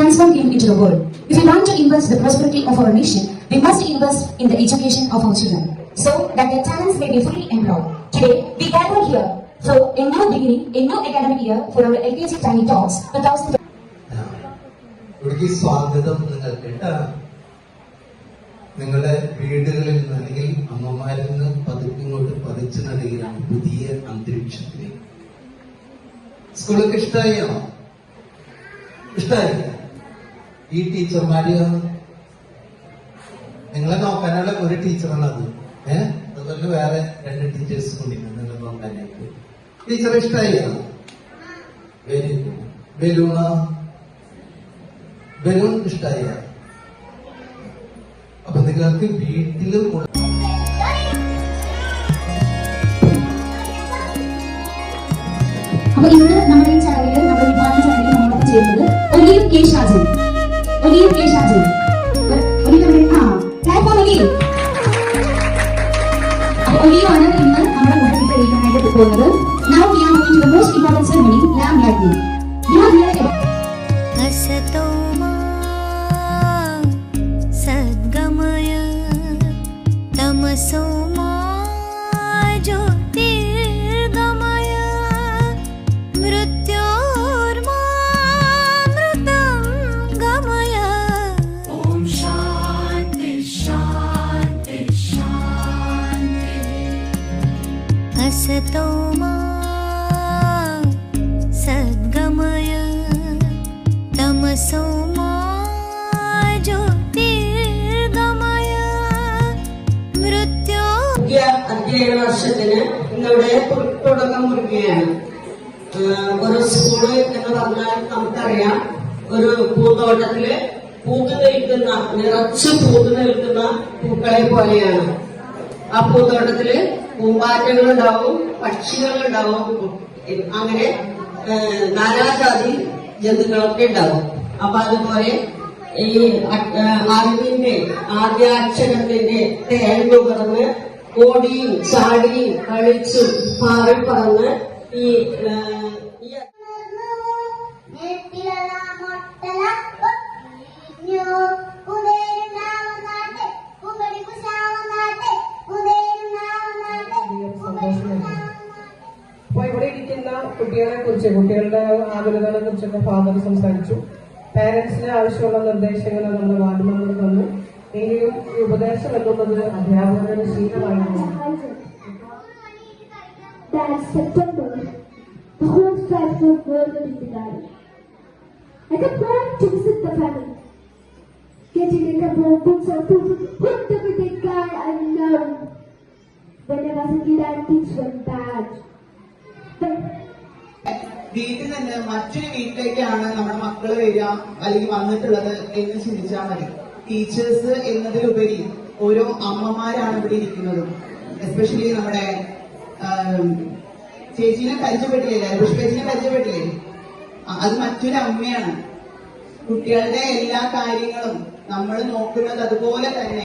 Transform him into the world. If we want to invest the prosperity of our nation, we must invest in the education of our children, so that their talents may be fully employed. Today, we gather here for a new beginning, a new academic year for our LKG Tiny Talks 2020. സ്വാഗതം നിങ്ങൾക്ക് നിങ്ങളുടെ വീടുകളിൽ നിന്ന് അല്ലെങ്കിൽ അമ്മമാരിൽ നിന്ന് പതിപ്പിങ്ങോട്ട് പതിച്ചു നൽകുകയാണ് പുതിയ അന്തരീക്ഷത്തിലേക്ക്. സ്കൂളൊക്കെ ഇഷ്ടമായോ? ഇഷ്ടമായി? ഈ ടീച്ചർമാര് നിങ്ങളെ നോക്കാനുള്ള ഒരു ടീച്ചറാണ് അത്. അതുപോലെ വേറെ 2 ടീച്ചേഴ്സ് കൊണ്ടിരുന്നു നിങ്ങളെ നോക്കാനായിട്ട്. ടീച്ചർ ഇഷ്ടമായി? Very good. ബലൂൺ ഇഷ്ടമായ? അപ്പൊ നിങ്ങൾക്ക് വീട്ടിലും അപ്പൊ ഇന്ന് നമ്മുടെ ഈ ചടങ്ങിൽ നമ്മുടെ വിഭാഗ ചടങ്ങിൽ നമ്മളൊപ്പം ചെയ്യുന്നത് ഒലിയും കെ ഷാജി. ഒലിയാണ് ഇന്ന് നമ്മുടെ മുഖത്ത് തെളിയിക്കാനായിട്ട് പോകുന്നത്. Now we are going to the most important ceremony, lamp lighting. You are here. സദ്ഗമയ തമസോമാ ജ്യോതിർഗമയ മൃത്യോർമാമൃതം ഗമയ. ഓം ശാന്തി ശാന്തി ശാന്തി. അസതോമാ സദ്ഗമയ തമസോമാ അധ്യയന വർഷത്തിന് ഇന്നിവിടെ തുടക്കം കുറിക്കുകയാണ്. ഒരു സ്കൂള് എന്ന് പറഞ്ഞാൽ നമുക്കറിയാം, ഒരു പൂന്തോട്ടത്തില് നിറച്ച് പൂത്തു നിൽക്കുന്ന പൂക്കളെ പോലെയാണ്. ആ പൂന്തോട്ടത്തില് പൂമ്പാറ്റകളുണ്ടാവും, പക്ഷികളുണ്ടാവും, അങ്ങനെ നാനാജാതി ജന്തുക്കളൊക്കെ ഉണ്ടാവും. അപ്പൊ അതുപോലെ ഈ അറിവിന്റെ ആദ്യാക്ഷരത്തിന്റെ തേൻ നുകർന്ന് ഓടിയും ചാടിയും കളിച്ചും പാറി പറന്ന് ഈ അപ്പൊ ഇവിടെ ഇരിക്കുന്ന കുട്ടികളുടെ ആകുലതകളെ കുറിച്ചൊക്കെ ഫാദർ സംസാരിച്ചു. പാരന്റ്സിന് ആവശ്യമുള്ള നിർദ്ദേശങ്ങൾ നമ്മുടെ വാർഡ് മെമ്പർ തന്നു. എങ്കിലും ഈ ഉപദേശം എന്നുള്ളത് അധ്യാപകരുടെ ശീലമായിരുന്നു. September, the whole Stratford world will be divided. I kept planning to visit the family, getting a couple of books or food with the big guy I know. When I was a kid, I things went bad. വീട്ടിൽ നിന്ന് മറ്റൊരു വീട്ടിലേക്കാണ് നമ്മുടെ മക്കള് വരിക അല്ലെങ്കിൽ വന്നിട്ടുള്ളത് എന്ന് ചിന്തിച്ചാൽ മതി. ടീച്ചേഴ്സ് എന്നതിലുപരി ഓരോ അമ്മമാരാണ് ഇവിടെ ഇരിക്കുന്നത്. എസ്പെഷ്യലി നമ്മുടെ ചേച്ചീനെ പരിചയപ്പെട്ടില്ലേ, പുഷ്പേച്ചിനെ പരിചയപ്പെട്ടില്ലേ? അത് മറ്റൊരു അമ്മയാണ്. കുട്ടികളുടെ എല്ലാ കാര്യങ്ങളും നമ്മൾ നോക്കുന്നത് അതുപോലെ തന്നെ